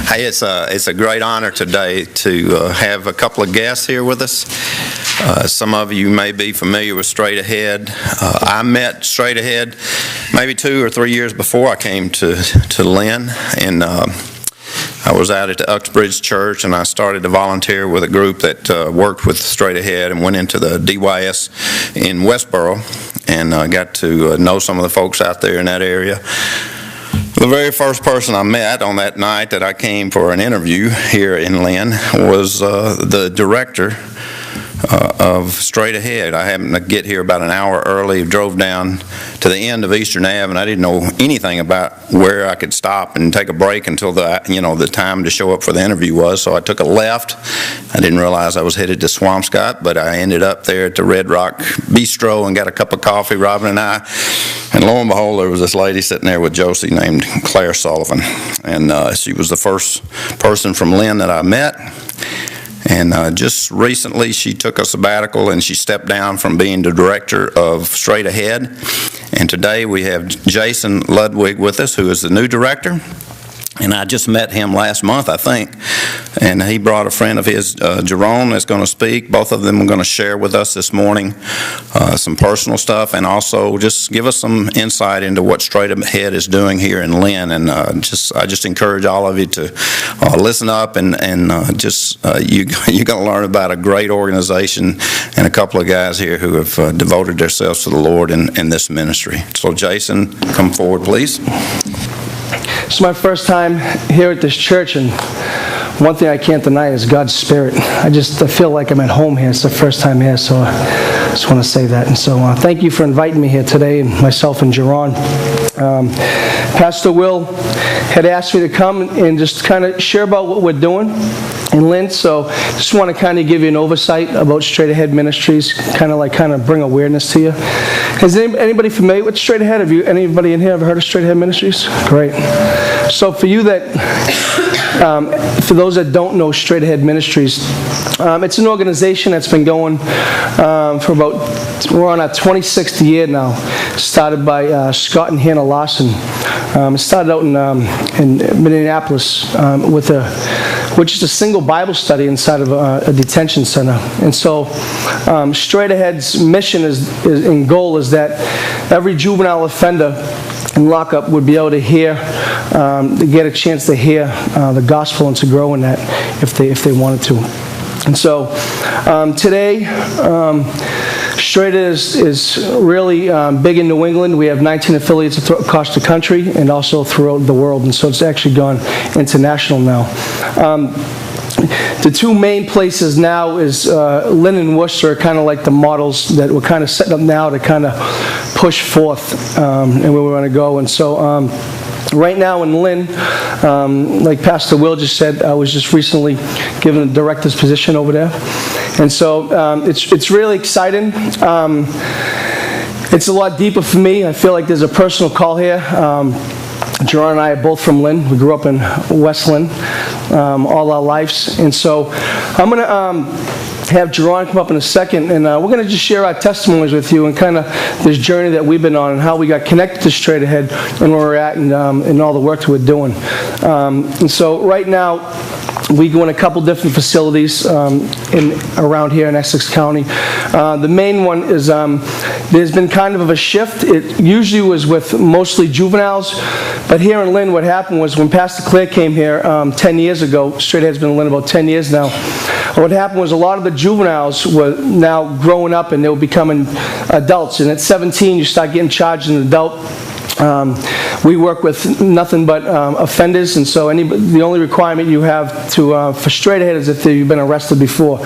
Hey, it's a great honor today to have a couple of guests here with us. Some of you may be familiar with Straight Ahead. I met Straight Ahead maybe 2 or 3 years before I came to Lynn, and I was out at the Uxbridge Church, and I started to volunteer with a group that worked with Straight Ahead and went into the DYS in Westboro, and got to know some of the folks out there in that area. The very first person I met on that night that I came for an interview here in Lynn was the director of Straight Ahead. I happened to get here about an hour early, drove down to the end of Eastern Ave, and I didn't know anything about where I could stop and take a break until the time to show up for the interview was. So I took a left. I didn't realize I was headed to Swampscott, but I ended up there at the Red Rock Bistro and got a cup of coffee, Robin and I. And lo and behold, there was this lady sitting there with Josie named Claire Sullivan. And she was the first person from Lynn that I met. And just recently, she took a sabbatical and she stepped down from being the director of Straight Ahead. And today we have Jason Ludwig with us, who is the new director. And I just met him last month, I think. And he brought a friend of his, Jerome, that's going to speak. Both of them are going to share with us this morning some personal stuff and also just give us some insight into what Straight Ahead is doing here in Lynn. And I just encourage all of you to listen up and you're going to learn about a great organization and a couple of guys here who have devoted themselves to the Lord in this ministry. So Jason, come forward, please. It's my first time here at this church, and one thing I can't deny is God's Spirit. I feel like I'm at home here. It's the first time here, so I just want to say that. And so thank you for inviting me here today, and myself and Jerron. Pastor Will had asked me to come and just kind of share about what we're doing in Lynn, so just want to kind of give you an oversight about Straight Ahead Ministries, kind of bring awareness to you. Is anybody familiar with Straight Ahead? Anybody in here ever heard of Straight Ahead Ministries? Great. So for those that don't know Straight Ahead Ministries, it's an organization that's been going we're on our 26th year now. Started by Scott and Hannah Larson. It started out in Minneapolis which is a single Bible study inside of a detention center. And so Straight Ahead's mission and goal is that every juvenile offender in lockup would be able to hear, to get a chance to hear the gospel and to grow in that if they wanted to. And so today, Straight is really big in New England. We have 19 affiliates across the country and also throughout the world, and so it's actually gone international now. The two main places now is Lynn and Worcester, kind of like the models that we're kind of setting up now to kind of push forth and where we want to go. And so right now in Lynn, like Pastor Will just said, I was just recently given a director's position over there. And so it's really exciting. It's a lot deeper for me. I feel like there's a personal call here. Jerron and I are both from Lynn. We grew up in West Lynn all our lives. And so I'm going to have Jerron come up in a second, and we're going to just share our testimonies with you and kind of this journey that we've been on and how we got connected to Straight Ahead and where we're at and all the work that we're doing. And so right now, we go in a couple different facilities around here in Essex County. The main one is there's been kind of a shift. It usually was with mostly juveniles, but here in Lynn, what happened was when Pastor Claire came here 10 years ago, Straight Ahead's been in Lynn about 10 years now, what happened was a lot of the juveniles were now growing up and they were becoming adults, and at 17 you start getting charged as an adult. We work with nothing but offenders, and so the only requirement you have for Straight Ahead is if you've been arrested before.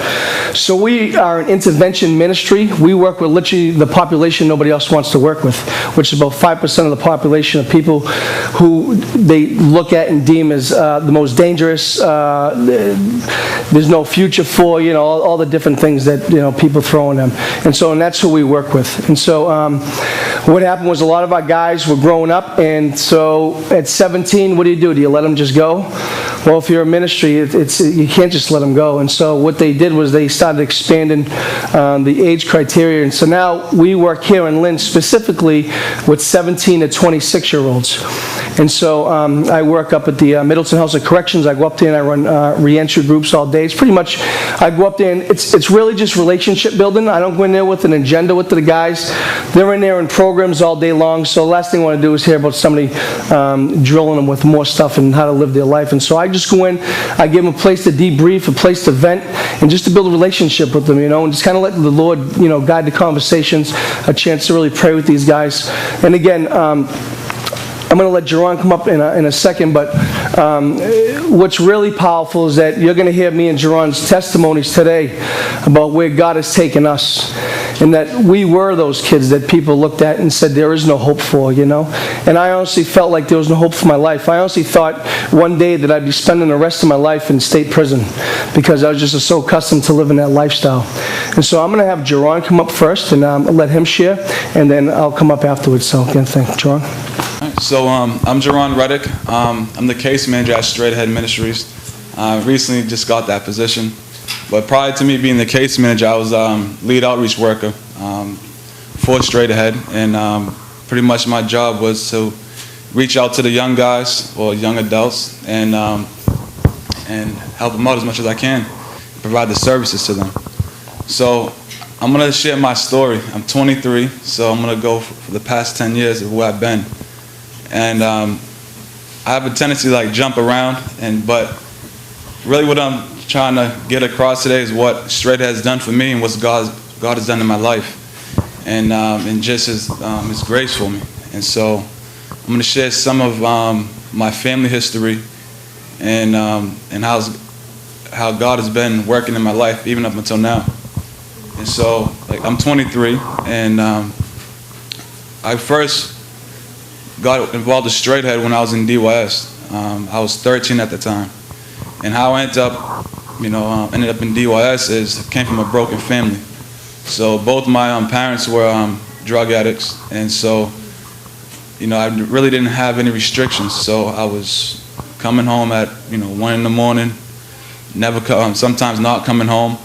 So we are an intervention ministry. We work with literally the population nobody else wants to work with, which is about 5% of the population of people who they look at and deem as the most dangerous. There's no future for, all the different things that people throw in them, and that's who we work with. And so what happened was a lot of our guys were growing up, and so at 17, what do? Do you let them just go? Well, if you're a ministry, you can't just let them go. And so what they did was they started expanding the age criteria. And so now we work here in Lynn specifically with 17 to 26-year-olds. And so I work up at the Middleton House of Corrections. I go up there and I run re-entry groups all day. It's pretty much, I go up there and it's really just relationship building. I don't go in there with an agenda with the guys. They're in there in programs all day long, so the last thing I want to do is hear about somebody drilling them with more stuff and how to live their life. And so I just go in, I give them a place to debrief, a place to vent, and just to build a relationship with them, and just kind of let the Lord, guide the conversations, a chance to really pray with these guys. And again, I'm going to let Jerron come up in a second, but what's really powerful is that you're going to hear me and Jerron's testimonies today about where God has taken us, and that we were those kids that people looked at and said there is no hope for, And I honestly felt like there was no hope for my life. I honestly thought one day that I'd be spending the rest of my life in state prison because I was just so accustomed to living that lifestyle. And so I'm going to have Jerron come up first and let him share, and then I'll come up afterwards. So again, thank you, Jerron. So I'm Jerron Reddick. I'm the case manager at Straight Ahead Ministries. I recently just got that position. But prior to me being the case manager, I was lead outreach worker for Straight Ahead. And pretty much my job was to reach out to the young guys or young adults and help them out as much as I can, provide the services to them. So I'm going to share my story. I'm 23, so I'm going to go for the past 10 years of where I've been. And I have a tendency to jump around, but really what I'm trying to get across today is what Straight has done for me and what God has done in my life, and just His grace for me. And so I'm going to share some of my family history and how God has been working in my life even up until now. And so I'm 23, and I first got involved with Straight Ahead when I was in DYS. I was 13 at the time. And how I ended up in DYS is came from a broken family. So both my parents were drug addicts, and so I really didn't have any restrictions. So I was coming home at 1 in the morning, sometimes not coming home,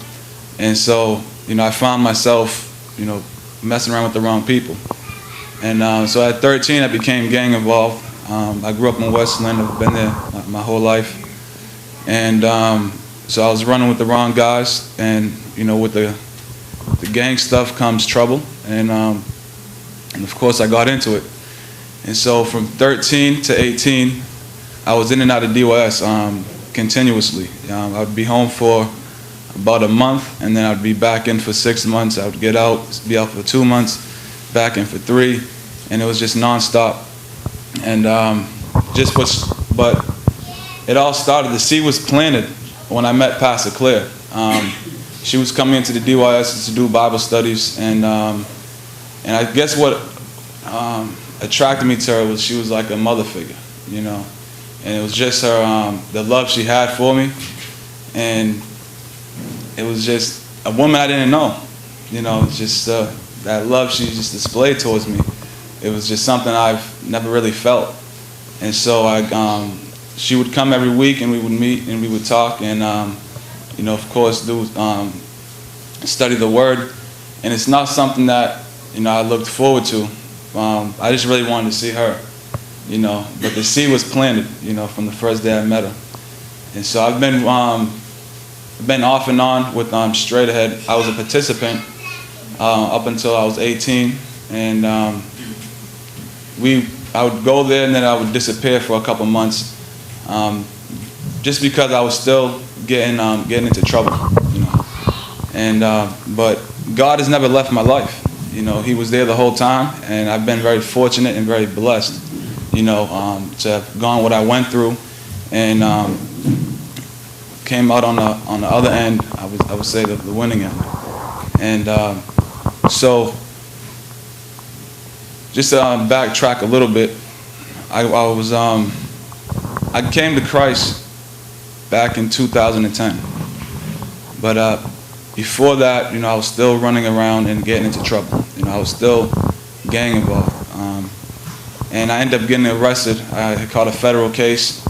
and so I found myself messing around with the wrong people. And so at 13, I became gang involved. I grew up in West Lynn. I've been there my whole life. And so I was running with the wrong guys. And, with the gang stuff comes trouble. And of course, I got into it. And so from 13 to 18, I was in and out of DYS continuously. I would be home for about a month, and then I'd be back in for 6 months. I would get out, be out for 2 months, back in for 3, and it was just nonstop. And but it all started, the seed was planted when I met Pastor Claire. She was coming into the DYS to do Bible studies, and I guess what attracted me to her was she was like a mother figure, and it was just her, the love she had for me, and it was just a woman I didn't know, just that love she just displayed towards me. It was just something I've never really felt. And so she would come every week, and we would meet and we would talk, and of course do study the Word. And it's not something that I looked forward to. I just really wanted to see her, But the seed was planted, from the first day I met her. And so I've been off and on with Straight Ahead. I was a participant up until I was 18, and I would go there and then I would disappear for a couple months, just because I was still getting into trouble, And but God has never left my life. He was there the whole time, and I've been very fortunate and very blessed, to have gone what I went through, and came out on the other end. I would say the winning end. And so just to backtrack a little bit, I came to Christ back in 2010, but before that, I was still running around and getting into trouble. I was still gang involved, and I ended up getting arrested. I caught a federal case.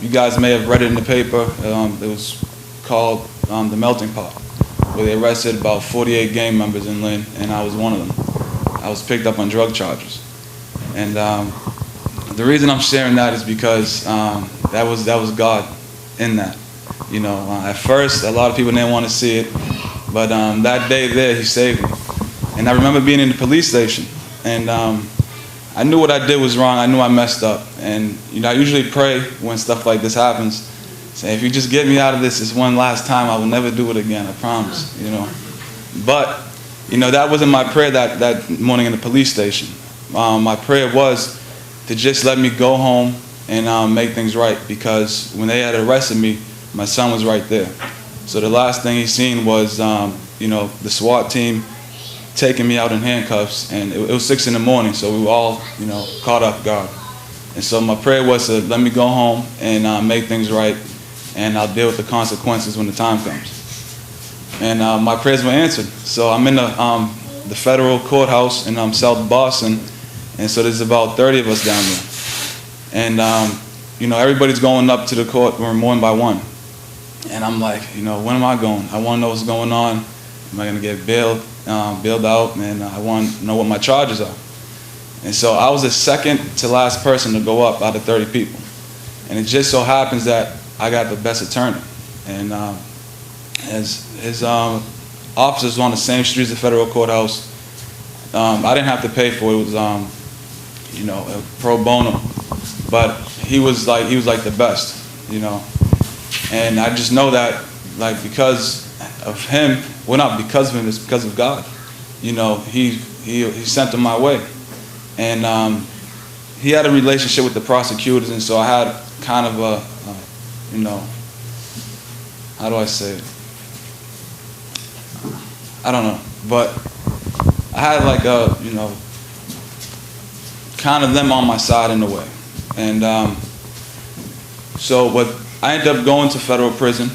You guys may have read it in the paper. It was called The Melting Pot, where they arrested about 48 gang members in Lynn, and I was one of them. I was picked up on drug charges. And The reason I'm sharing that is because that was God in that. You know, at first, a lot of people didn't want to see it, but that day there, He saved me. And I remember being in the police station, and I knew what I did was wrong. I knew I messed up. And, you know, I usually pray when stuff like this happens, say, if you just get me out of this one last time, I will never do it again, I promise, you know. But, you know, that wasn't my prayer that morning in the police station. My prayer was to just let me go home and make things right, because when they had arrested me, my son was right there. So the last thing he seen was, you know, the SWAT team taking me out in handcuffs, and it was 6 in the morning, so we were all, you know, caught off guard. And so my prayer was to let me go home and make things right, and I'll deal with the consequences when the time comes. And my prayers were answered. So I'm in the federal courthouse in South Boston, and so there's about 30 of us down there. And, you know, everybody's going up to the courtroom one by one. And I'm like, you know, when am I going? I want to know what's going on. Am I going to get bailed out? And I want to know what my charges are. And so I was the second to last person to go up out of 30 people. And it just so happens that I got the best attorney. And his office was on the same street as the federal courthouse. I didn't have to pay for it. It was, you know, pro bono. But he was like the best, you know. And I just know that, like, because of him, well, not because of him, it's because of God. You know, he sent him my way. And he had a relationship with the prosecutors, and so I had kind of a, you know, how do I say it? I don't know. But I had like a, you know, kind of them on my side in a way. And so what I ended up going to federal prison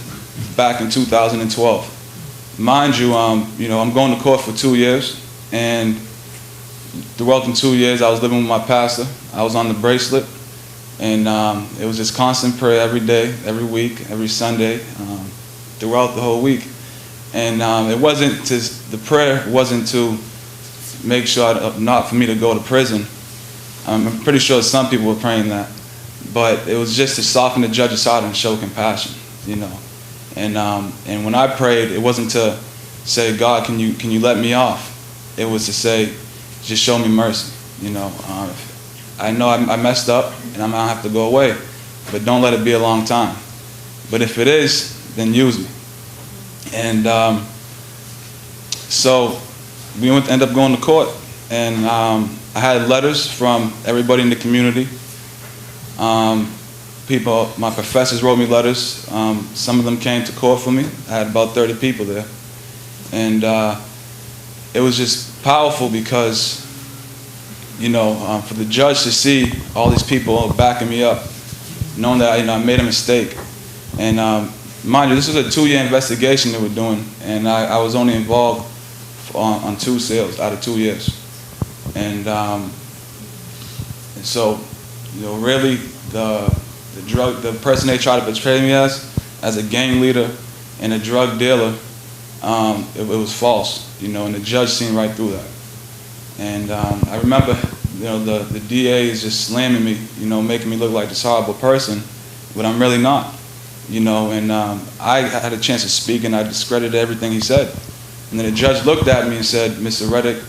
back in 2012. Mind you, you know, I'm going to court for 2 years, and throughout the 2 years, I was living with my pastor. I was on the bracelet, and it was just constant prayer every day, every week, every Sunday, throughout the whole week. And it wasn't to, the prayer wasn't to make sure not for me to go to prison. I'm pretty sure some people were praying that. But it was just to soften the judge's heart and show compassion, you know. And when I prayed, it wasn't to say, God, can you let me off? It was to say, just show me mercy, you know. I know I messed up and I'm gonna have to go away, but don't let it be a long time. But if it is, then use me. And so we end up going to court, and I had letters from everybody in the community. People, my professors wrote me letters. Some of them came to court for me. I had about 30 people there. And it was just powerful because, you know, for the judge to see all these people backing me up, knowing that, you know, I made a mistake. And mind you, this was a 2-year investigation they were doing, and I was only involved on 2 sales out of 2 years. And so, you know, really, the person they tried to portray me as a gang leader and a drug dealer, it was false, you know, and the judge seen right through that. And I remember, you know, the DA is just slamming me, you know, making me look like this horrible person, but I'm really not, you know. And I had a chance to speak, and I discredited everything he said. And then the judge looked at me and said, Mr. Reddick,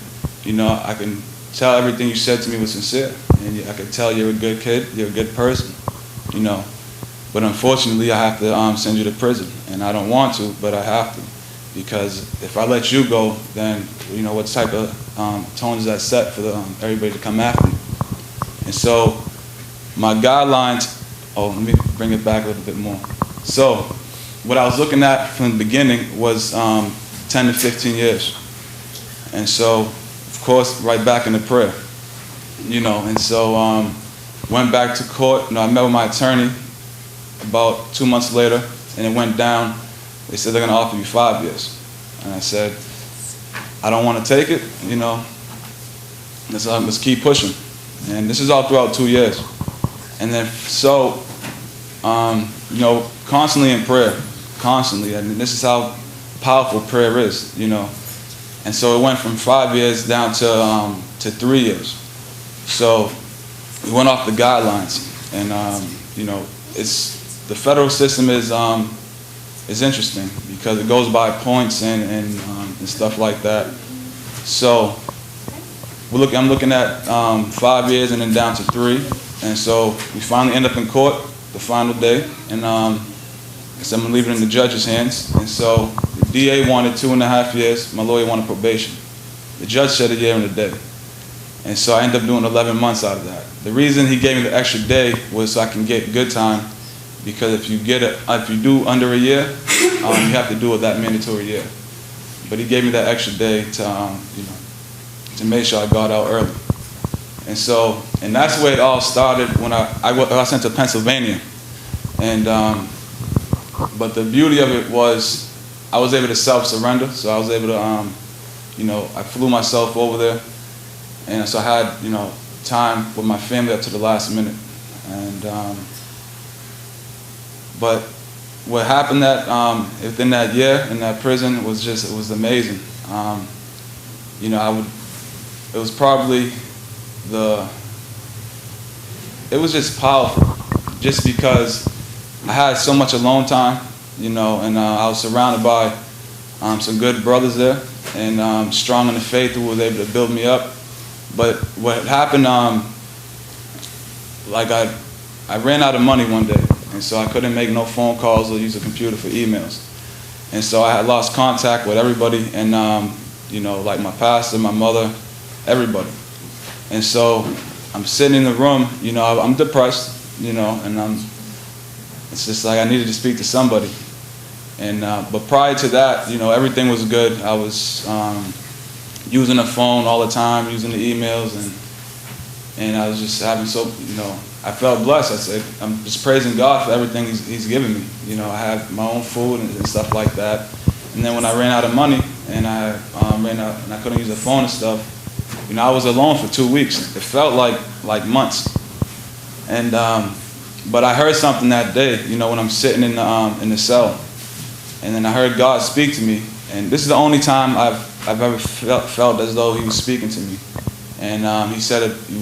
you know, I can tell everything you said to me was sincere. And I could tell you're a good kid, you're a good person, you know. But unfortunately, I have to send you to prison. And I don't want to, but I have to. Because if I let you go, then, you know, what type of tone does that set for everybody to come after me? And so my guidelines, let me bring it back a little bit more. So what I was looking at from the beginning was 10 to 15 years. And so, of course, right back into prayer. You know, and so went back to court. You know, I met with my attorney about 2 months later, and it went down. They said they're going to offer you 5 years. And I said, I don't want to take it, you know. Let's keep pushing. And this is all throughout 2 years. And then, so, you know, constantly in prayer, constantly. And this is how powerful prayer is, you know. And so it went from 5 years down to 3 years. So we went off the guidelines, and the federal system is interesting because it goes by points and stuff like that. So I'm looking at 5 years and then down to 3, and so we finally end up in court the final day, and so I'm leaving it in the judge's hands. And so the DA wanted 2.5 years, my lawyer wanted probation. The judge said 1 year and a day. And so I ended up doing 11 months out of that. The reason he gave me the extra day was so I can get good time, because if you do under 1 year, you have to do it that mandatory year. But he gave me that extra day to make sure I got out early. And that's where it all started when I got sent to Pennsylvania. And but the beauty of it was I was able to self-surrender. So I was able to, I flew myself over there. And so I had, time with my family up to the last minute. And but what happened within that year in that prison was it was amazing. It was probably it was just powerful, just because I had so much alone time, and I was surrounded by some good brothers there, and strong in the faith who was able to build me up. But what happened, I ran out of money one day, and so I couldn't make no phone calls or use a computer for emails. And so I had lost contact with everybody, and like my pastor, my mother, everybody. And so I'm sitting in the room, I'm depressed, and it's just like I needed to speak to somebody. And but prior to that, everything was good. I was using the phone all the time, using the emails, and I was just having I felt blessed. I said, I'm just praising God for everything He's given me. I have my own food and stuff like that. And then when I ran out of money and I ran out and I couldn't use the phone and stuff, I was alone for 2 weeks. It felt like months. And but I heard something that day, when I'm sitting in the cell, and then I heard God speak to me. And this is the only time I've ever felt as though He was speaking to me. And He said He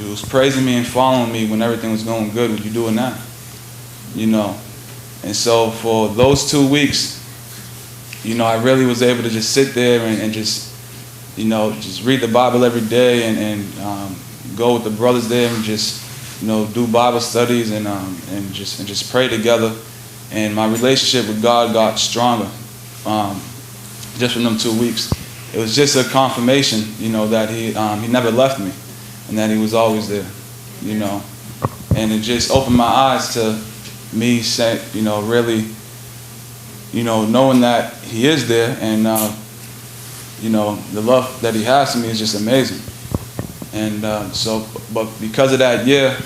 was praising me and following me when everything was going good. Would you do it now? And so for those 2 weeks, I really was able to just sit there and just read the Bible every day and go with the brothers there and just do Bible studies and just pray together. And my relationship with God got stronger just from them 2 weeks. It was just a confirmation, that He never left me and that He was always there, And it just opened my eyes to me saying, really, knowing that He is there, and the love that He has for me is just amazing. And but because of that year,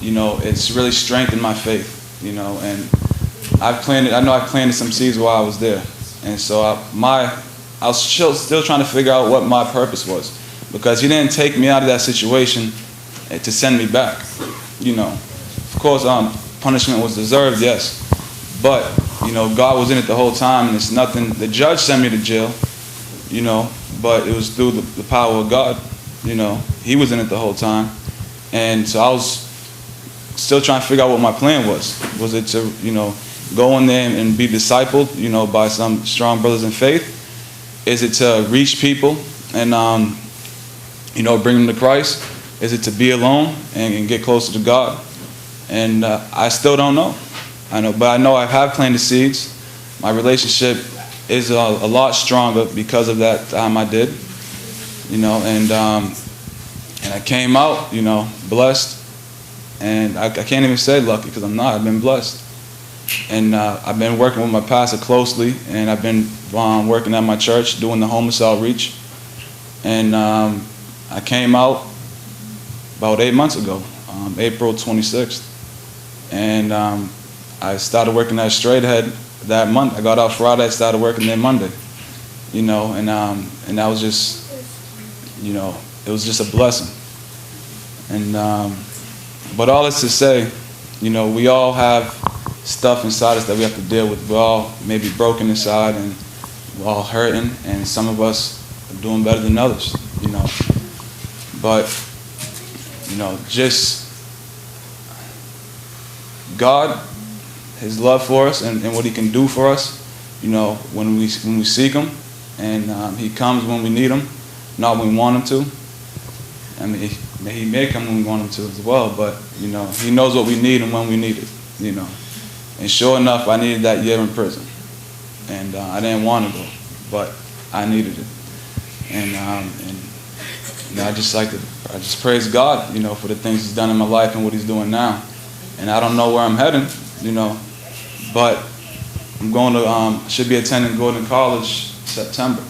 it's really strengthened my faith, and I know I planted some seeds while I was there. And so I was still trying to figure out what my purpose was, because He didn't take me out of that situation to send me back. Of course, punishment was deserved, yes, but God was in it the whole time, and it's nothing. The judge sent me to jail, but it was through the power of God. He was in it the whole time, and so I was still trying to figure out what my plan was. Was it to go in there and be discipled, by some strong brothers in faith? Is it to reach people and bring them to Christ? Is it to be alone and get closer to God? And I still don't know. But I know I have planted seeds. My relationship is a lot stronger because of that time I did. And I came out, blessed. And I can't even say lucky, because I'm not. I've been blessed. And I've been working with my pastor closely, and I've been working at my church doing the homeless outreach. And I came out about 8 months ago, April 26th. And I started working at Straight Ahead that month. I got out Friday, I started working there Monday. And that was just, it was just a blessing. And but all this to say, we all have stuff inside us that we have to deal with. We're all maybe broken inside, and we're all hurting, and some of us are doing better than others, But just God, His love for us and what He can do for us, when we seek Him, and He comes when we need Him, not when we want Him to. I mean, He may come when we want Him to as well, but, He knows what we need and when we need it, And sure enough, I needed that year in prison. And I didn't want to go, but I needed it. And I just praise God, for the things He's done in my life and what He's doing now. And I don't know where I'm heading, but I'm going to, should be attending Gordon College September.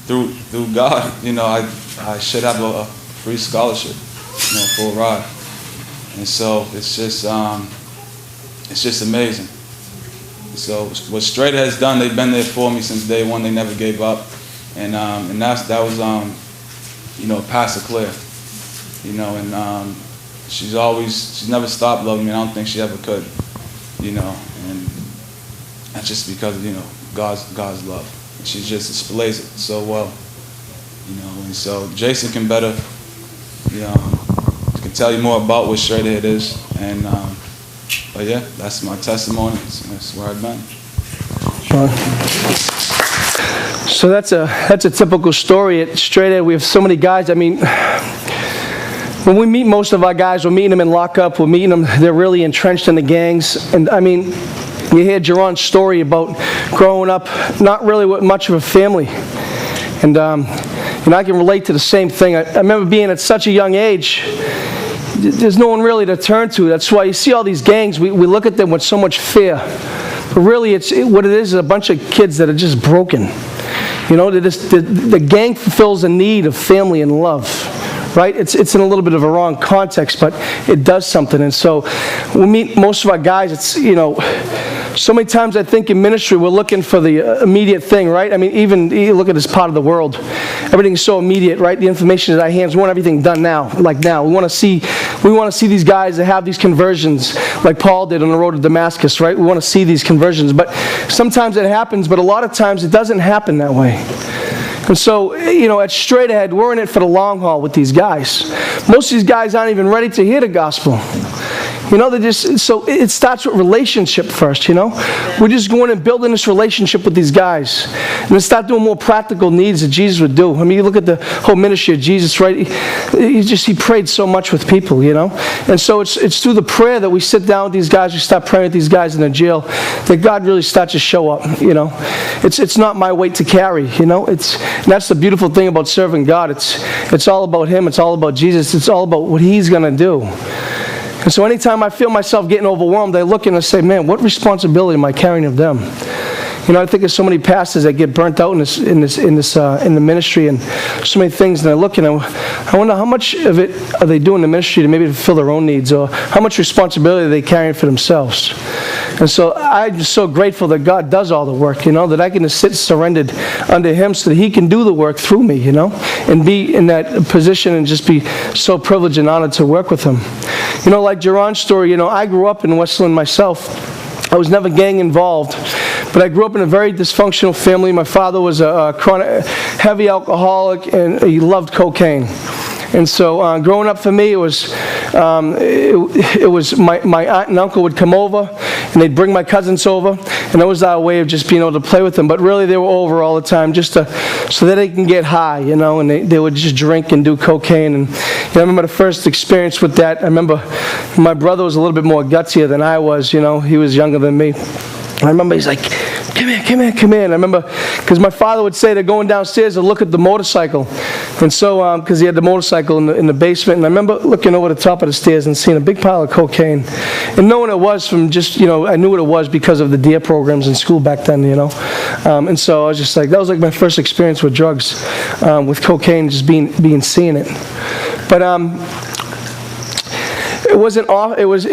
Through God, I should have a free scholarship, full ride. And so it's just amazing. So what Straight Ahead's done, they've been there for me since day one. They never gave up, and that was Pastor Claire, and she's never stopped loving me. I don't think she ever could, and that's just because of God's love. She just displays it so well, and so Jason can better, can tell you more about what Straight Ahead is, and but yeah, that's my testimony. That's where I've been. So that's a typical story at Straight Ahead. We have so many guys. I mean, when we meet most of our guys, we're meeting them in lockup. We're meeting them, they're really entrenched in the gangs. And I mean, you hear Jerron's story about growing up not really with much of a family. And I can relate to the same thing. I remember being at such a young age, there's no one really to turn to. That's why you see all these gangs, we look at them with so much fear. But really, what it is a bunch of kids that are just broken. The gang fulfills a need of family and love. Right? It's in a little bit of a wrong context, but it does something. And so we meet most of our guys, so many times I think in ministry we're looking for the immediate thing, right? I mean, even you look at this part of the world, everything's so immediate, right? The information is at our hands. We want everything done now, like now. We want to see these guys that have these conversions like Paul did on the road to Damascus, right? We want to see these conversions. But sometimes it happens, but a lot of times it doesn't happen that way. And so, at Straight Ahead, we're in it for the long haul with these guys. Most of these guys aren't even ready to hear the gospel. So it starts with relationship first, We're just going and building this relationship with these guys. And then start doing more practical needs that Jesus would do. I mean, you look at the whole ministry of Jesus, right? He prayed so much with people, And so it's through the prayer that we sit down with these guys, we start praying with these guys in the jail, that God really starts to show up, It's not my weight to carry, And that's the beautiful thing about serving God. It's all about Him. It's all about Jesus. It's all about what He's going to do. And so anytime I feel myself getting overwhelmed, I look and I say, man, what responsibility am I carrying of them? I think there's so many pastors that get burnt out in the ministry and so many things, and I look and I wonder how much of it are they doing in the ministry to maybe fulfill their own needs, or how much responsibility are they carrying for themselves? And so I'm just so grateful that God does all the work, that I can just sit surrendered under Him so that He can do the work through me, and be in that position and just be so privileged and honored to work with Him. Like Jerron's story, I grew up in West Lynn myself. I was never gang involved, but I grew up in a very dysfunctional family. My father was a chronic, heavy alcoholic, and he loved cocaine. And so growing up for me, it was my aunt and uncle would come over, and they'd bring my cousins over, and that was our way of just being able to play with them. But really, they were over all the time just so that they can get high, and they would just drink and do cocaine. And I remember the first experience with that. I remember my brother was a little bit more gutsier than I was. He was younger than me. I remember he's like, come here. And I remember, because my father would say they're going downstairs to look at the motorcycle. And so, because he had the motorcycle in the basement, and I remember looking over the top of the stairs and seeing a big pile of cocaine. And knowing it was from just, I knew what it was because of the DARE programs in school back then, And so I was just like, that was like my first experience with drugs, with cocaine, just seeing it. But it wasn't off, it was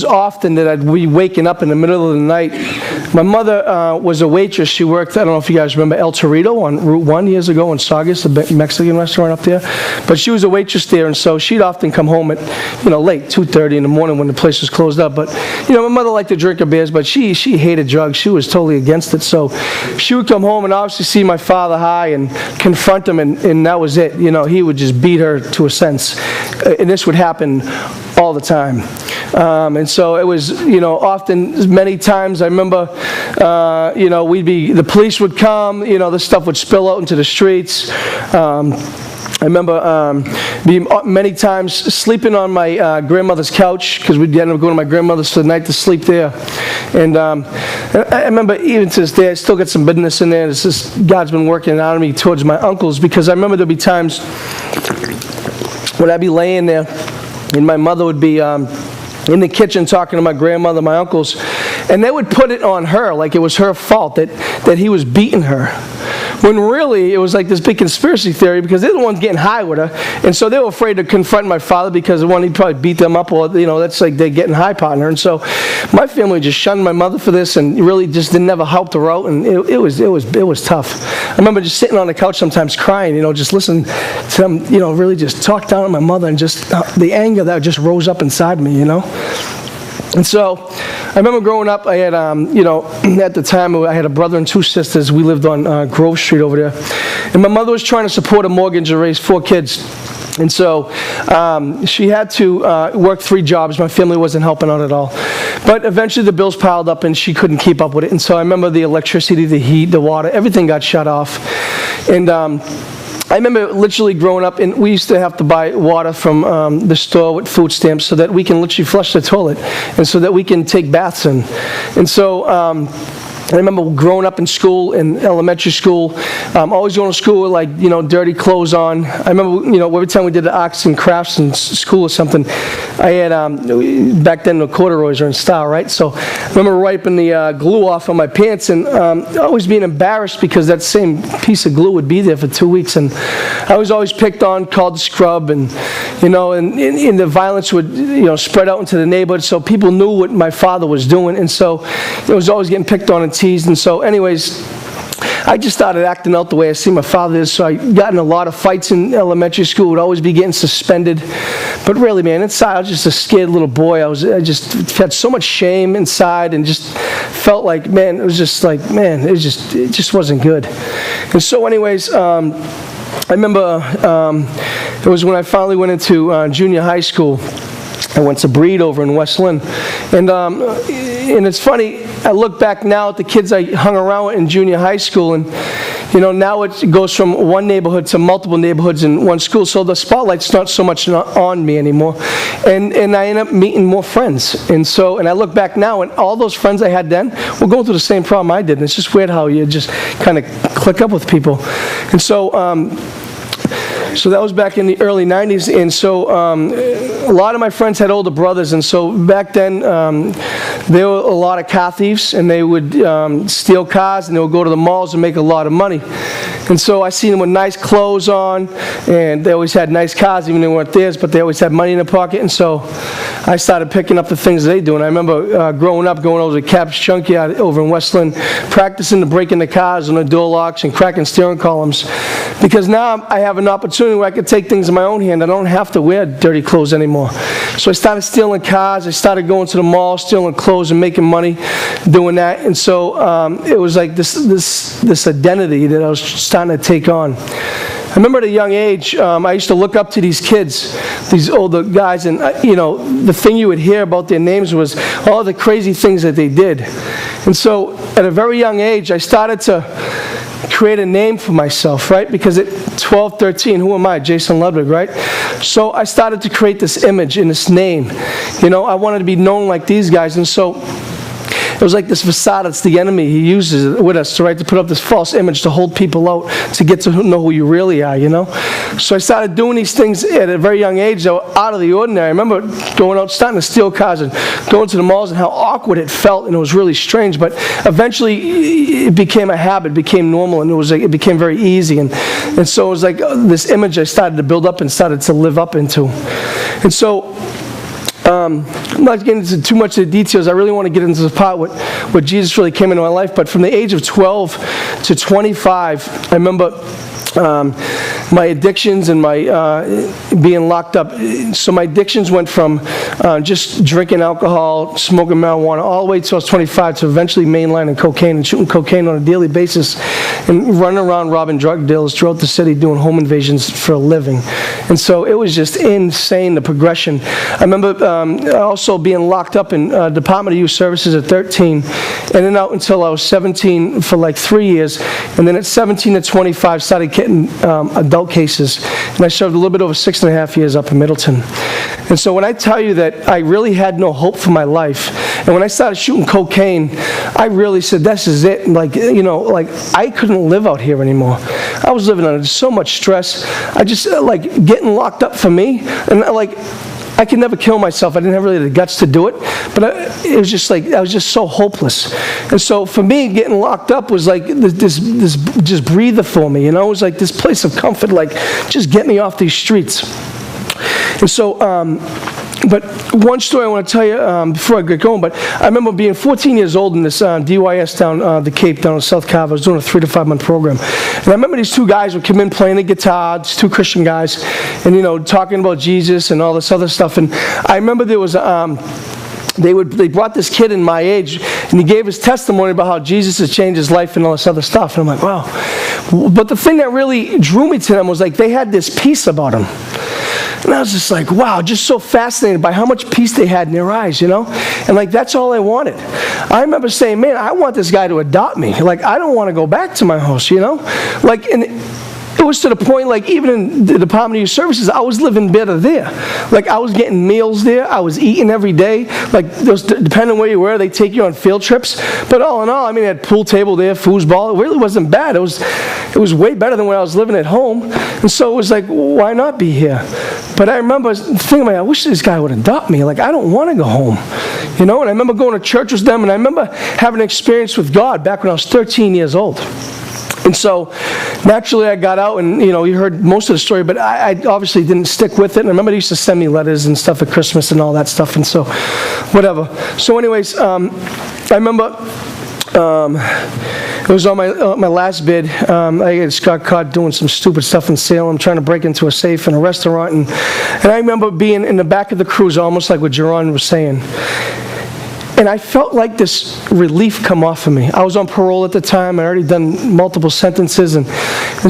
often that I'd be waking up in the middle of the night My mother was a waitress. She worked, I don't know if you guys remember El Torito on Route 1 years ago in Saugus, the Mexican restaurant up there. But she was a waitress there, and so she'd often come home at, late, 2:30 in the morning when the place was closed up. But, my mother liked to drink her beers, but she hated drugs. She was totally against it. So she would come home and obviously see my father high and confront him, and that was it. He would just beat her to a sense. And this would happen all the time. And so it was, often, many times, I remember, the police would come, this stuff would spill out into the streets. I remember many times sleeping on my grandmother's couch, because we'd end up going to my grandmother's for the night to sleep there. And I remember even to this day, I still got some bitterness in there. It's just God's been working it out of me towards my uncles, because I remember there'd be times when I'd be laying there, and my mother would be in the kitchen talking to my grandmother, my uncles, and they would put it on her like it was her fault that he was beating her. When really, it was like this big conspiracy theory, because they're the ones getting high with her, and so they were afraid to confront my father because one, he'd probably beat them up, or, that's like they're getting high partner. And so my family just shunned my mother for this, and really just never helped her out, and it was tough. I remember just sitting on the couch sometimes crying, just listening to them, really just talk down on my mother, and just the anger that just rose up inside me, And so, I remember growing up, I had, at the time, I had a brother and two sisters. We lived on Grove Street over there. And my mother was trying to support a mortgage and raise 4 kids. And so, she had to work 3 jobs. My family wasn't helping out at all. But eventually the bills piled up and she couldn't keep up with it. And so I remember the electricity, the heat, the water, everything got shut off. And I remember literally growing up, and we used to have to buy water from the store with food stamps so that we can literally flush the toilet, and so that we can take baths in. And so I remember growing up in school, in elementary school, always going to school with dirty clothes on. I remember, every time we did the arts and crafts in school or something, I had, back then the corduroys are in style, right? So I remember wiping the glue off on my pants, and always being embarrassed because that same piece of glue would be there for 2 weeks. And I was always picked on, called scrub, and, and the violence would, spread out into the neighborhood. So people knew what my father was doing. And so it was always getting picked on and teased. And so anyways, I just started acting out the way I see my father is. So I got in a lot of fights in elementary school, would always be getting suspended. But really, man, inside I was just a scared little boy. I just had so much shame inside, and just felt like, man, it just wasn't good. And so anyways, I remember it was when I finally went into junior high school. I went to Breed over in West Lynn. And it's funny, I look back now at the kids I hung around with in junior high school, and now it goes from one neighborhood to multiple neighborhoods in one school, so the spotlight's not so much on me anymore. And I end up meeting more friends. And I look back now, and all those friends I had then were going through the same problem I did. And it's just weird how you just kind of click up with people. And so that was back in the early 90s, and so a lot of my friends had older brothers, and so back then there were a lot of car thieves, and they would steal cars, and they would go to the malls and make a lot of money. And so I seen them with nice clothes on, and they always had nice cars, even though they weren't theirs, but they always had money in their pocket. And so I started picking up the things they do. And I remember growing up, going over to Cap's Junkyard over in West Lynn, practicing to break into cars and the door locks and cracking steering columns. Because now I have an opportunity where I can take things in my own hand. I don't have to wear dirty clothes anymore. So I started stealing cars. I started going to the mall, stealing clothes and making money doing that. And so it was like this identity that I was starting to take on. I remember at a young age, I used to look up to these kids, these older guys, and the thing you would hear about their names was all the crazy things that they did. And so at a very young age, I started to create a name for myself, right? Because at 12, 13, who am I? Jason Ludwig, right? So I started to create this image and this name. I wanted to be known like these guys, and so it was like this facade. It's the enemy. He uses it with us to put up this false image to hold people out, to get to know who you really are, So I started doing these things at a very young age that were out of the ordinary. I remember going out, starting to steal cars and going to the malls, and how awkward it felt, and it was really strange. But eventually it became a habit, became normal, and it became very easy. And so it was like this image I started to build up and started to live up into. And so I'm not getting into too much of the details. I really want to get into the part what Jesus really came into my life. But from the age of 12 to 25, I remember my addictions and my being locked up. So my addictions went from just drinking alcohol, smoking marijuana, all the way till I was 25 to eventually mainlining cocaine and shooting cocaine on a daily basis and running around robbing drug dealers throughout the city doing home invasions for a living. And so it was just insane, the progression. I remember also being locked up in Department of Youth Services at 13 and then out until I was 17 for like 3 years. And then at 17 to 25 started getting adult cases, and I served a little bit over 6.5 years up in Middleton. And so when I tell you that I really had no hope for my life, and when I started shooting cocaine, I really said, this is it. Like, you know, like I couldn't live out here anymore. I was living under so much stress. I just, like, getting locked up for me, and like, I could never kill myself. I didn't have really the guts to do it, but it was just like, I was just so hopeless. And so for me, getting locked up was like this just breather for me, you know? It was like this place of comfort, like, just get me off these streets. And so, but one story I want to tell you before I get going, but I remember being 14 years old in this DYS down the Cape, down in South Carver. I was doing a 3 to 5 month program. And I remember these two guys would come in playing the guitar, these two Christian guys, and, you know, talking about Jesus and all this other stuff. And I remember there was they brought this kid in my age, and he gave his testimony about how Jesus has changed his life and all this other stuff. And I'm like, wow. But the thing that really drew me to them was like they had this peace about them. And I was just like, wow, just so fascinated by how much peace they had in their eyes, you know? And like, that's all I wanted. I remember saying, man, I want this guy to adopt me. Like, I don't want to go back to my house, you know? Like, and it was to the point, like, even in the Department of Youth Services, I was living better there. Like, I was getting meals there. I was eating every day. Like, those, depending on where you were, they take you on field trips. But all in all, I mean, they had pool table there, foosball. It really wasn't bad. It was way better than when I was living at home. And so it was like, why not be here? But I remember thinking, I wish this guy would adopt me. Like, I don't want to go home. You know, and I remember going to church with them, and I remember having an experience with God back when I was 13 years old. And so, naturally, I got out, and, you know, you heard most of the story, but I obviously didn't stick with it. And I remember they used to send me letters and stuff at Christmas and all that stuff, and so, whatever. So anyways, I remember it was on my last bid. I just got caught doing some stupid stuff in Salem, trying to break into a safe in a restaurant. And I remember being in the back of the cruiser, almost like what Jerron was saying. And I felt like this relief come off of me. I was on parole at the time. I'd already done multiple sentences. And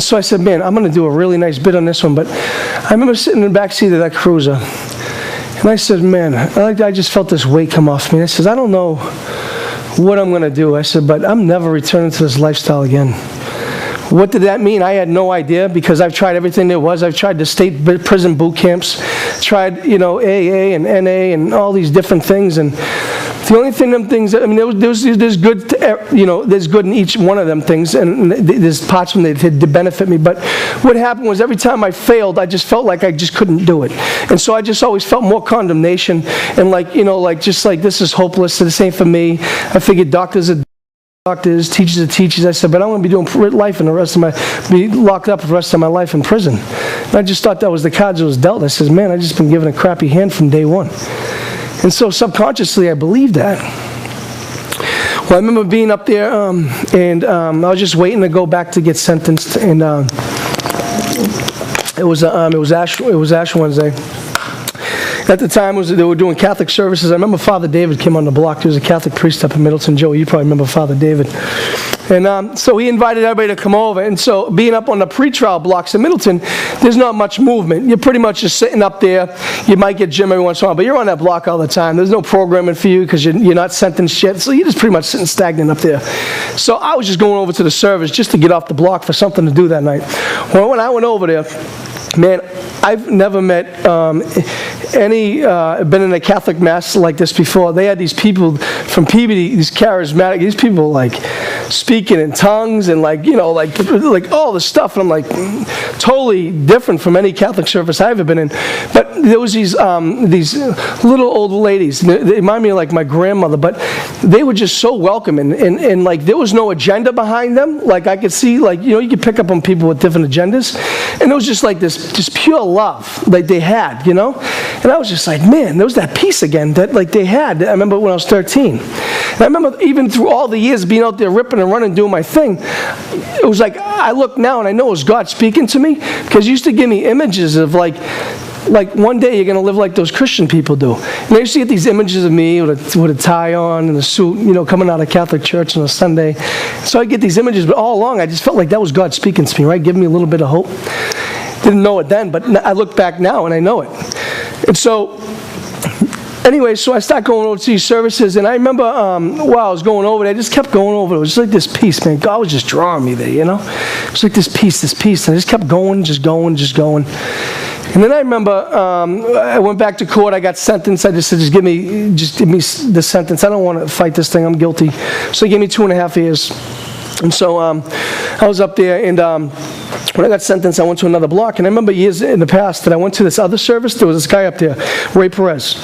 so I said, man, I'm going to do a really nice bid on this one. But I remember sitting in the back seat of that cruiser. And I said, man, I just felt this weight come off me. And I said, I don't know what I'm going to do. I said, but I'm never returning to this lifestyle again. What did that mean? I had no idea, because I've tried everything there was. I've tried the state prison boot camps, tried, you know, AA and NA and all these different things. And the only thing, them things, I mean, there's good, you know, there's good in each one of them things, and there's parts of them that did benefit me. But what happened was every time I failed, I just felt like I just couldn't do it. And so I just always felt more condemnation and like, you know, like just like this is hopeless, this ain't for me. I figured doctors are doctors, teachers are teachers. I said, but I'm going to be doing life in the rest of be locked up for the rest of my life in prison. And I just thought that was the cards that was dealt. I said, man, I've just been given a crappy hand from day one. And so subconsciously, I believed that. Well, I remember being up there, and I was just waiting to go back to get sentenced, and it was Ash Wednesday. At the time, they were doing Catholic services. I remember Father David came on the block. There was a Catholic priest up in Middleton. Joey, you probably remember Father David. And so he invited everybody to come over. And so being up on the pretrial blocks in Middleton, there's not much movement. You're pretty much just sitting up there. You might get gym every once in a while, but you're on that block all the time. There's no programming for you because you're not sentenced yet. So you're just pretty much sitting stagnant up there. So I was just going over to the service just to get off the block for something to do that night. Well, when I went over there, man, I've never met been in a Catholic mass like this before. They had these people from Peabody, these charismatic, these people like speaking in tongues and like all this stuff. And I'm like, totally different from any Catholic service I've ever been in. But there was these little old ladies. They remind me of like my grandmother, but they were just so welcoming. And like there was no agenda behind them. Like I could see, like, you could pick up on people with different agendas. And it was just like this just pure love like they had, And I was just like, man, there was that peace again that like they had. I remember when I was 13. And I remember even through all the years being out there ripping and running, doing my thing, it was like, I look now and I know it was God speaking to me, because He used to give me images of like one day you're going to live like those Christian people do. And I used to get these images of me with a tie on and a suit, coming out of Catholic church on a Sunday. So I get these images, but all along I just felt like that was God speaking to me, right? Giving me a little bit of hope. Didn't know it then, but I look back now and I know it. And so, anyway, so I started going over to these services, and I remember while I was going over there, I just kept going over. It was just like this peace, man. God was just drawing me there, It was like this peace, and I just kept going, just going. And then I remember I went back to court. I got sentenced. I just said, just give me the sentence. I don't want to fight this thing. I'm guilty. So they gave me 2.5 years. And so I was up there, and when I got sentenced, I went to another block. And I remember years in the past that I went to this other service. There was this guy up there, Ray Perez.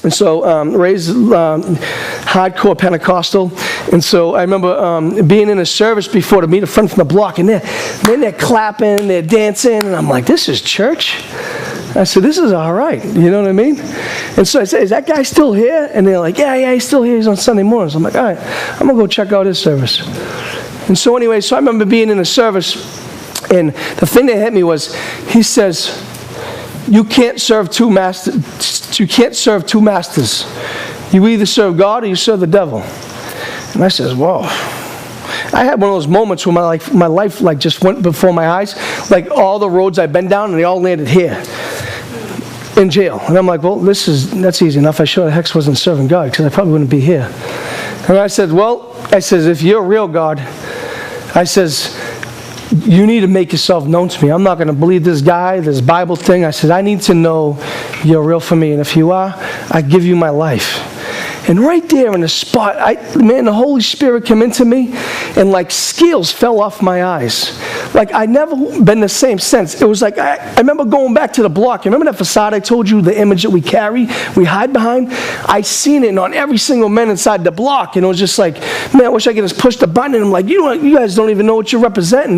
And so Ray's hardcore Pentecostal. And so I remember being in a service before to meet a friend from the block. And they're clapping, they're dancing. And I'm like, this is church? I said, this is all right. You know what I mean? And so I said, is that guy still here? And they're like, yeah, he's still here. He's on Sunday mornings. I'm like, all right, I'm going to go check out his service. And so anyway, I remember being in a service. And the thing that hit me was, he says, you can't serve two masters. You can't serve two masters. You either serve God or you serve the devil. And I says, whoa. I had one of those moments where my life like just went before my eyes. Like all the roads I've been down, and they all landed here in jail. And I'm like, well, that's easy enough. I sure the heck wasn't serving God, because I probably wouldn't be here. And I said, if you're a real God, I says, you need to make yourself known to me. I'm not going to believe this guy, this Bible thing. I said, I need to know you're real for me. And if you are, I give you my life. And right there in the spot, the Holy Spirit came into me, and like scales fell off my eyes. Like I'd never been the same since. It was like, I remember going back to the block. You remember that facade I told you, the image that we carry, we hide behind? I seen it on every single man inside the block. And it was just like, man, I wish I could just push the button. And I'm like, you guys don't even know what you're representing,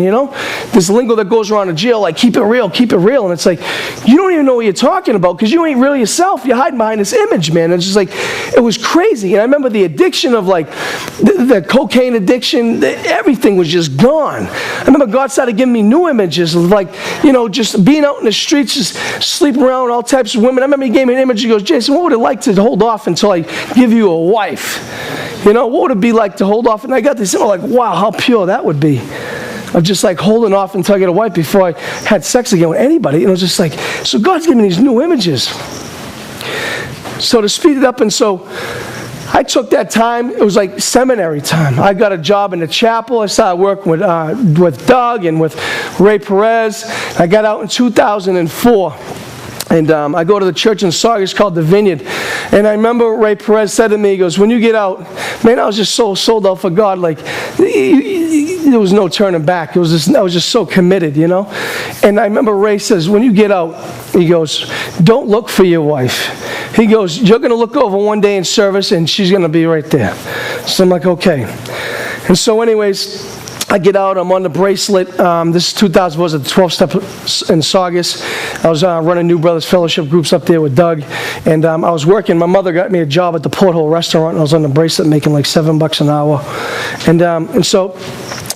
This lingo that goes around in jail, like, keep it real. And it's like, you don't even know what you're talking about, because you ain't really yourself. You're hiding behind this image, man. It's just like, it was crazy. And I remember the addiction of like, the cocaine addiction, everything was just gone. I remember God started giving me new images of like, just being out in the streets, just sleeping around with all types of women. I remember He gave me an image. He goes, Jason, what would it like to hold off until I give you a wife? What would it be like to hold off? And I got this, like, wow, how pure that would be. Of just like holding off until I get a wife before I had sex again with anybody. And it was just like, so God's giving me these new images. So to speed it up, and so I took that time. It was like seminary time. I got a job in the chapel. I started working with Doug and with Ray Perez. I got out in 2004. And I go to the church in Saugus called The Vineyard. And I remember Ray Perez said to me, he goes, when you get out, man, I was just so sold out for God. Like, there was no turning back. I was just so committed, And I remember Ray says, when you get out, he goes, don't look for your wife. He goes, you're going to look over one day in service, and she's going to be right there. So I'm like, okay. And so anyways, I get out, I'm on the bracelet. This is 2000, was it the 12-step in Saugus. I was running New Brothers Fellowship groups up there with Doug. And I was working. My mother got me a job at the Porthole restaurant, and I was on the bracelet making like $7 an hour. And so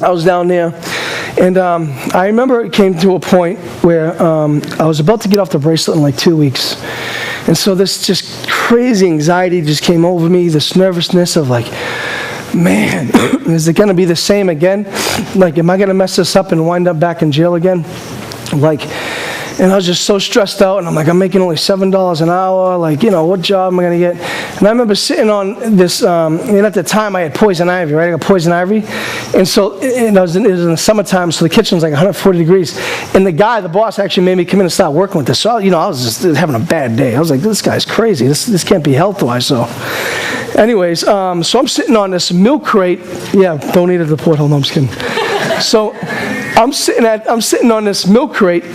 I was down there. And I remember it came to a point where I was about to get off the bracelet in like 2 weeks. And so this just crazy anxiety just came over me, this nervousness of like, man, is it going to be the same again? Like, am I going to mess this up and wind up back in jail again? Like, and I was just so stressed out, and I'm like, I'm making only $7 an hour. Like, what job am I going to get? And I remember sitting on this, and at the time I had poison ivy, right? I got poison ivy. And so it was in the summertime, so the kitchen was like 140 degrees. And the boss actually made me come in and start working with this. So, I was just having a bad day. I was like, this guy's crazy. This can't be health-wise. So anyways, so I'm sitting on this milk crate. Yeah, don't eat at the Port. Hold on, I'm just kidding. So I'm sitting on this milk crate,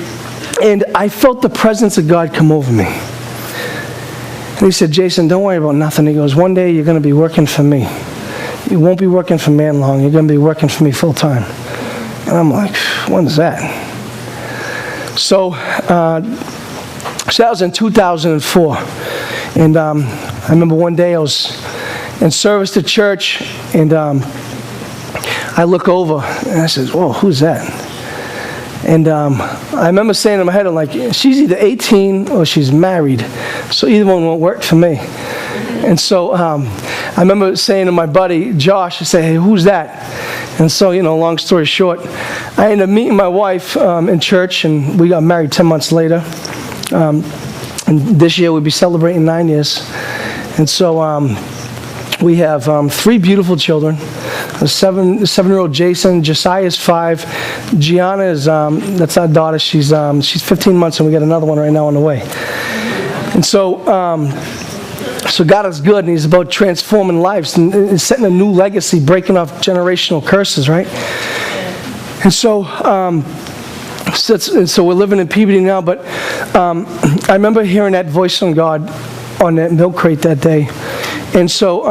and I felt the presence of God come over me. And he said, Jason, don't worry about nothing. He goes, one day you're going to be working for me. You won't be working for man long. You're going to be working for me full time. And I'm like, when is that? So that was in 2004. And I remember one day I was in service to church, and I look over, and I said, whoa, who's that? And I remember saying in my head, I'm like, she's either 18 or she's married, so either one won't work for me. And so I remember saying to my buddy, Josh, I said, hey, who's that? And so, long story short, I ended up meeting my wife in church, and we got married 10 months later. And this year we'll be celebrating 9 years. And so we have 3 beautiful children. A 7-year-old Jason, Josiah is 5, Gianna is, that's our daughter, she's 15 months, and we got another one right now on the way. And so God is good, and He's about transforming lives and setting a new legacy, breaking off generational curses, right? And so we're living in Peabody now, but I remember hearing that voice from God on that milk crate that day. And so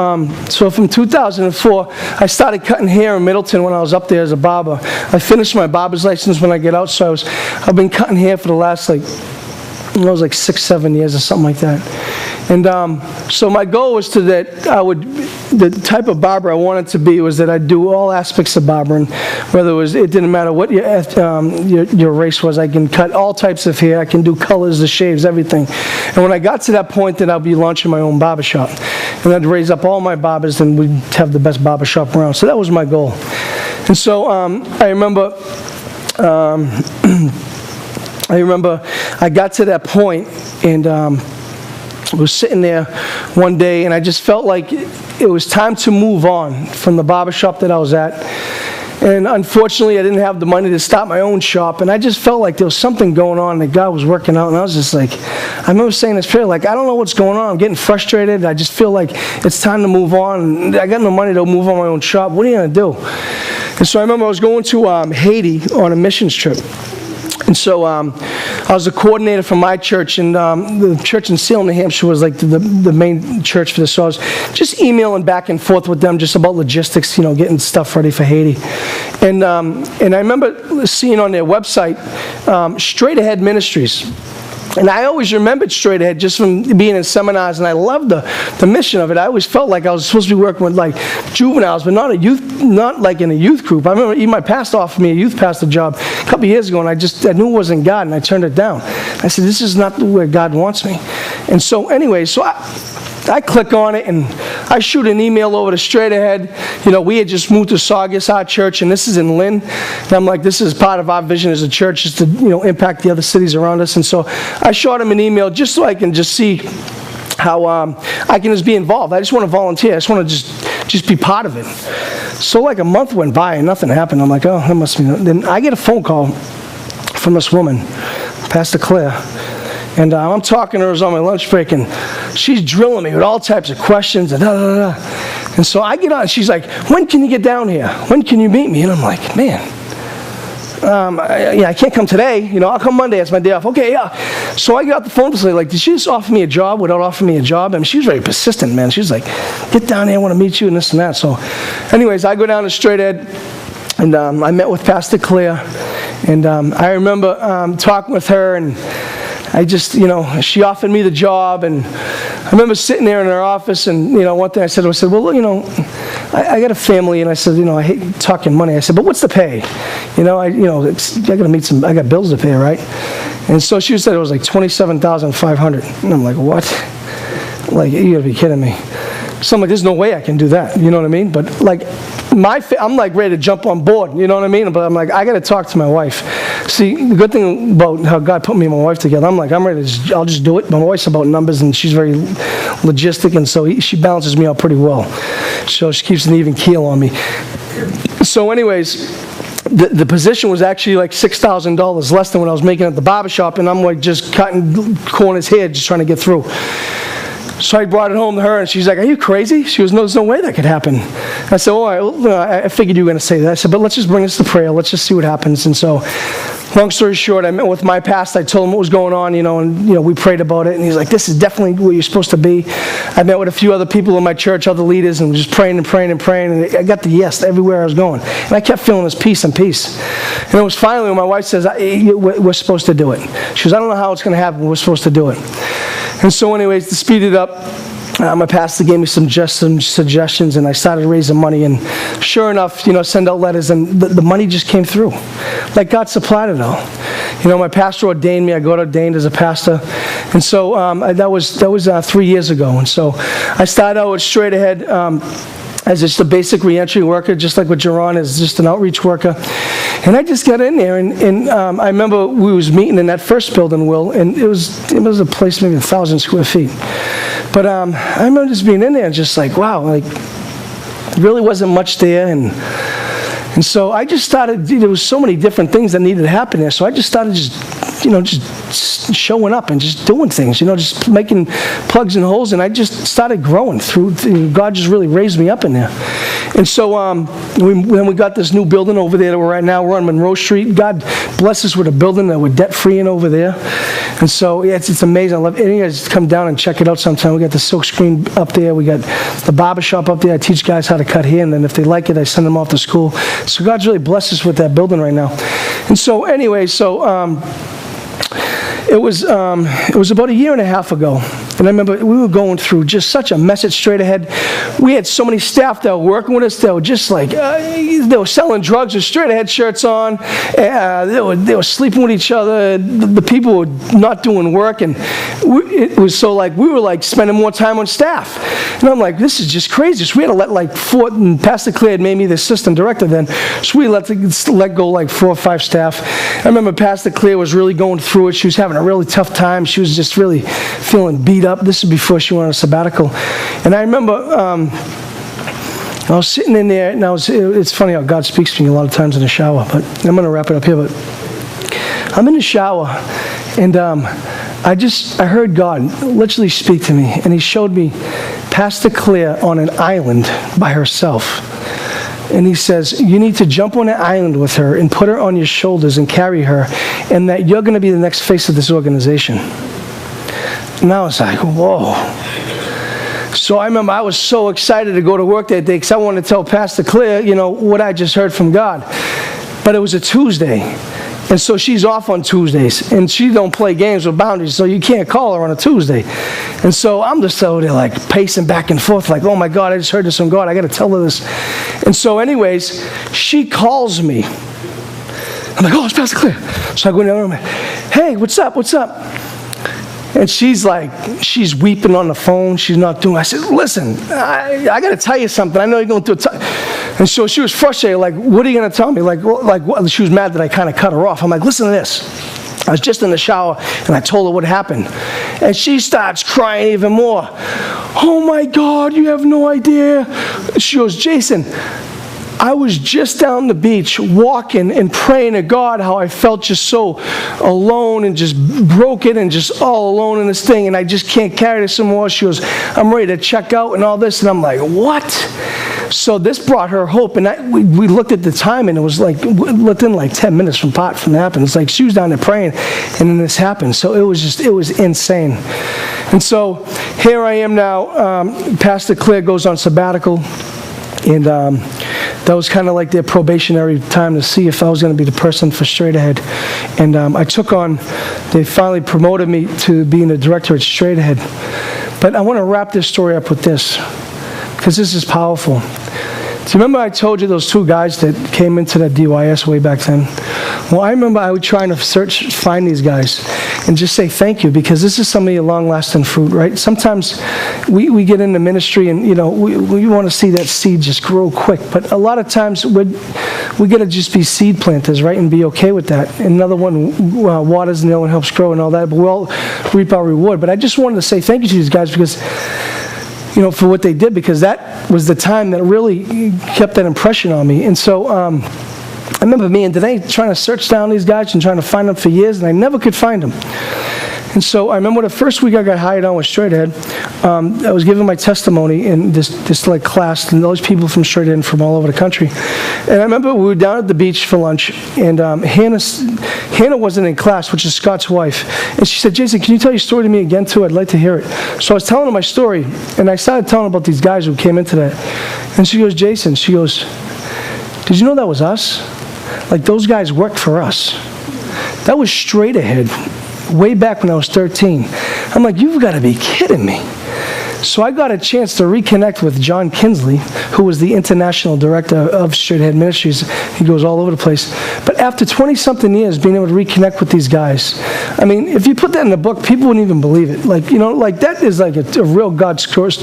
from 2004, I started cutting hair in Middleton when I was up there as a barber. I finished my barber's license when I get out, so I've been cutting hair for the last, 6-7 years or something like that. And so my goal was the type of barber I wanted to be was that I'd do all aspects of barbering, whether it didn't matter what your race was. I can cut all types of hair. I can do colors, the shaves, everything. And when I got to that point, then I'll be launching my own barbershop. And I'd raise up all my barbers, and we'd have the best barbershop around. So that was my goal. And so I remember I got to that point, and I was sitting there one day, and I just felt like it was time to move on from the barbershop that I was at. And unfortunately, I didn't have the money to start my own shop, and I just felt like there was something going on that God was working out, and I was just like, I remember saying this prayer, I don't know what's going on. I'm getting frustrated. I just feel like it's time to move on. I got no money to move on my own shop. What are you going to do? And so I remember I was going to Haiti on a missions trip. And so I was a coordinator for my church, and the church in Salem, New Hampshire was the main church for this. So I was just emailing back and forth with them just about logistics, getting stuff ready for Haiti. And I remember seeing on their website, Straight Ahead Ministries. And I always remembered Straight Ahead just from being in seminars, and I loved the mission of it. I always felt like I was supposed to be working with juveniles, but not in a youth group. I remember even my pastor offered me a youth pastor job a couple of years ago, and I knew it wasn't God, and I turned it down. I said, this is not where God wants me. And so anyway, I click on it, and I shoot an email over to Straight Ahead. We had just moved to Saugus, our church, and this is in Lynn. And I'm like, this is part of our vision as a church, is to, impact the other cities around us. And so I shot him an email just so I can just see how I can just be involved. I just want to volunteer. I just want to just be part of it. So a month went by, and nothing happened. I'm like, oh, that must be... Then I get a phone call from this woman, Pastor Claire. And I'm talking to her on my lunch break, and she's drilling me with all types of questions. And so I get on, and she's like, when can you get down here? When can you meet me? And I'm like, man, I can't come today. I'll come Monday. It's my day off. Okay, yeah. So I get off the phone and say, did she just offer me a job without offering me a job? I mean, she was very persistent, man. She was like, get down here. I want to meet you and this and that. So anyways, I go down to Straight Ed, and I met with Pastor Claire. And I remember talking with her, and I just, she offered me the job, and I remember sitting there in her office, and, one thing I said, well, I got a family, and I said, I hate talking money. I said, but what's the pay? I got to meet I got bills to pay, right? And so she said it was $27,500. And I'm like, what? You got to be kidding me. So I'm like, there's no way I can do that. You know what I mean? But I'm ready to jump on board. You know what I mean? But I'm like, I got to talk to my wife. See, the good thing about how God put me and my wife together, I'm ready to I'll just do it. My wife's about numbers, and she's very logistic, and so she balances me out pretty well. So she keeps an even keel on me. So anyways, the position was actually $6,000 less than what I was making at the barbershop, and I'm just cutting corners here, just trying to get through. So I brought it home to her, and she's like, are you crazy? She goes, no, there's no way that could happen. I said, all right, well, I figured you were going to say that. I said, but let's just bring this to prayer. Let's just see what happens. And so, long story short, I met with my pastor. I told him what was going on, and we prayed about it. And he's like, this is definitely where you're supposed to be. I met with a few other people in my church, other leaders, and just praying and praying and praying. And I got the yes everywhere I was going. And I kept feeling this peace and peace. And it was finally when my wife says, we're supposed to do it. She goes, I don't know how it's going to happen, but we're supposed to do it. And so anyways, to speed it up, my pastor gave me some suggestions, and I started raising money, and sure enough, send out letters, and the money just came through. Like God supplied it all. My pastor ordained me. I got ordained as a pastor, and so that was 3 years ago. And so I started out with Straight Ahead as just a basic reentry worker, just like what Jerron is, just an outreach worker. And I just got in there, and I remember we was meeting in that first building, Will, and it was a place maybe 1,000 square feet. But I remember just being in there and just like, wow, like, really wasn't much there, and so I just started, there was so many different things that needed to happen there, so I just started just showing up and just doing things, just making plugs and holes, and I just started growing through, God just really raised me up in there. And so when we got this new building over there that we're at now, we're on Monroe Street. God bless us with a building that we're debt-free in over there. And so, yeah, it's amazing. I love it. You guys come down and check it out sometime. We got the silk screen up there. We got the barber shop up there. I teach guys how to cut hair, and then if they like it, I send them off to school. So God's really blessed us with that building right now. And so anyway, it was about a year and a half ago, and I remember we were going through just such a mess at Straight Ahead. We had so many staff that were working with us that were just like, they were selling drugs with Straight Ahead shirts on, they were sleeping with each other, the people were not doing work, and it was so like, we were like spending more time on staff. And I'm like, this is just crazy. So we had to let and Pastor Claire had made me the assistant director then, so we let go like 4 or 5 staff. I remember Pastor Claire was really going through it. She was having a really tough time. She was just really feeling beat up. This is before she went on a sabbatical. And I remember I was sitting in there, and it's funny how God speaks to me a lot of times in the shower, but I'm going to wrap it up here. But I'm in the shower, and I heard God literally speak to me, and he showed me Pastor Claire on an island by herself. And he says, you need to jump on an island with her and put her on your shoulders and carry her, and that you're going to be the next face of this organization. And I was like, whoa. So I remember I was so excited to go to work that day because I wanted to tell Pastor Claire, what I just heard from God. But it was a Tuesday. And so she's off on Tuesdays, and she don't play games with boundaries, so you can't call her on a Tuesday. And so I'm just over there like pacing back and forth like, oh my God, I just heard this from God. I got to tell her this. And so anyways, she calls me. I'm like, oh, it's Pastor Claire. So I go in the other room, hey, what's up? And she's weeping on the phone. She's not doing it. I said, listen, I got to tell you something. I know you're going through a And so she was frustrated, like, what are you going to tell me? What? She was mad that I kind of cut her off. I'm like, listen to this. I was just in the shower, and I told her what happened. And she starts crying even more. Oh, my God, you have no idea. She goes, Jason, I was just down the beach walking and praying to God how I felt just so alone and just broken and just all alone in this thing, and I just can't carry this anymore. She goes, I'm ready to check out and all this. And I'm like, what? So this brought her hope, and we looked at the time, and it was like within like 10 minutes from happening. It's like she was down there praying, and then this happened. So it was insane. And so here I am now. Pastor Claire goes on sabbatical, and that was kind of like their probationary time to see if I was going to be the person for Straight Ahead. And I took on, they finally promoted me to being the director at Straight Ahead. But I want to wrap this story up with this, because this is powerful. Do you remember I told you those 2 guys that came into that DYS way back then? Well, I remember I was trying to find these guys and just say thank you, because this is some of your long-lasting fruit, right? Sometimes we get into ministry and, we want to see that seed just grow quick. But a lot of times we got to just be seed planters, right, and be okay with that. And another one waters and the other one helps grow and all that, but we'll reap our reward. But I just wanted to say thank you to these guys because for what they did, because that was the time that really kept that impression on me. And so I remember me and Danae trying to search down these guys and trying to find them for years, and I never could find them. And so I remember the first week I got hired on with Straight Ahead, I was giving my testimony in this like class, and those people from Straight Ahead from all over the country. And I remember we were down at the beach for lunch, and Hannah wasn't in class, which is Scott's wife. And she said, Jason, can you tell your story to me again too? I'd like to hear it. So I was telling her my story, and I started telling her about these guys who came into that. And she goes, Jason, she goes, did you know that was us? Like, those guys worked for us. That was Straight Ahead, way back when I was 13. I'm like, you've got to be kidding me. So I got a chance to reconnect with John Kinsley, who was the international director of Straight Ahead Ministries. He goes all over the place. But after 20-something years, being able to reconnect with these guys, I mean, if you put that in a book, people wouldn't even believe it. Like, you know, like that is like a real God story.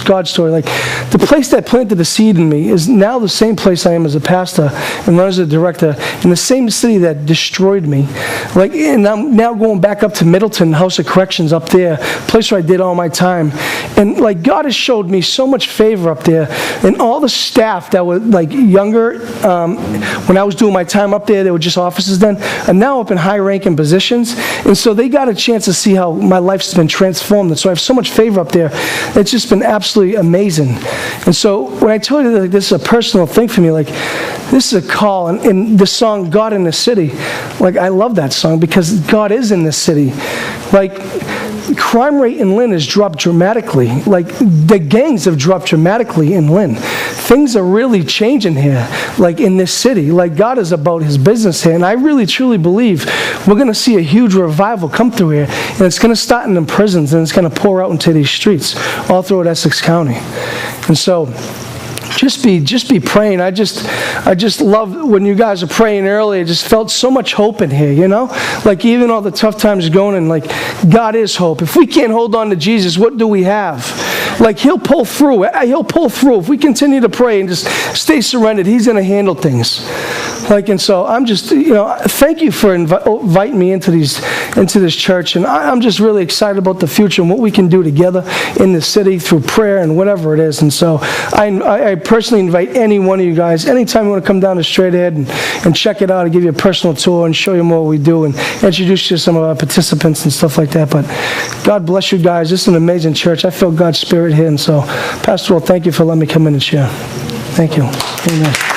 Like, the place that planted the seed in me is now the same place I am as a pastor and as a director, in the same city that destroyed me. Like, and I'm now going back up to Middleton, House of Corrections up there, place where I did all my time. And like, God has showed me so much favor up there, and all the staff that were like younger when I was doing my time up there, they were just officers then, and now up in high-ranking positions, and so they got a chance to see how my life's been transformed, and so I have so much favor up there. It's just been absolutely amazing. And so when I told you that, like, this is a personal thing for me, like, this is a call, and the song God in the City, like, I love that song because God is in this city. Like, crime rate in Lynn has dropped dramatically. Like, the gangs have dropped dramatically in Lynn. Things are really changing here, like in this city. Like, God is about his business here, and I really truly believe we're going to see a huge revival come through here, and it's going to start in the prisons, and it's going to pour out into these streets all throughout Essex County. And so just be praying. I just love when you guys are praying earlier. I just felt so much hope in here, you know? Like, even all the tough times going, and like, God is hope. If we can't hold on to Jesus, what do we have? Like, he'll pull through. He'll pull through. If we continue to pray and just stay surrendered, he's going to handle things. Like, and so I'm just, you know, thank you for inviting me into this church, and I'm just really excited about the future and what we can do together in the city through prayer and whatever it is. And so I personally invite any one of you guys, anytime you want to come down to Straight Ahead and check it out, and give you a personal tour and show you more what we do and introduce you to some of our participants and stuff like that. But God bless you guys. This is an amazing church. I feel God's Spirit here. And so, Pastor Will, thank you for letting me come in and share. Thank you. Amen.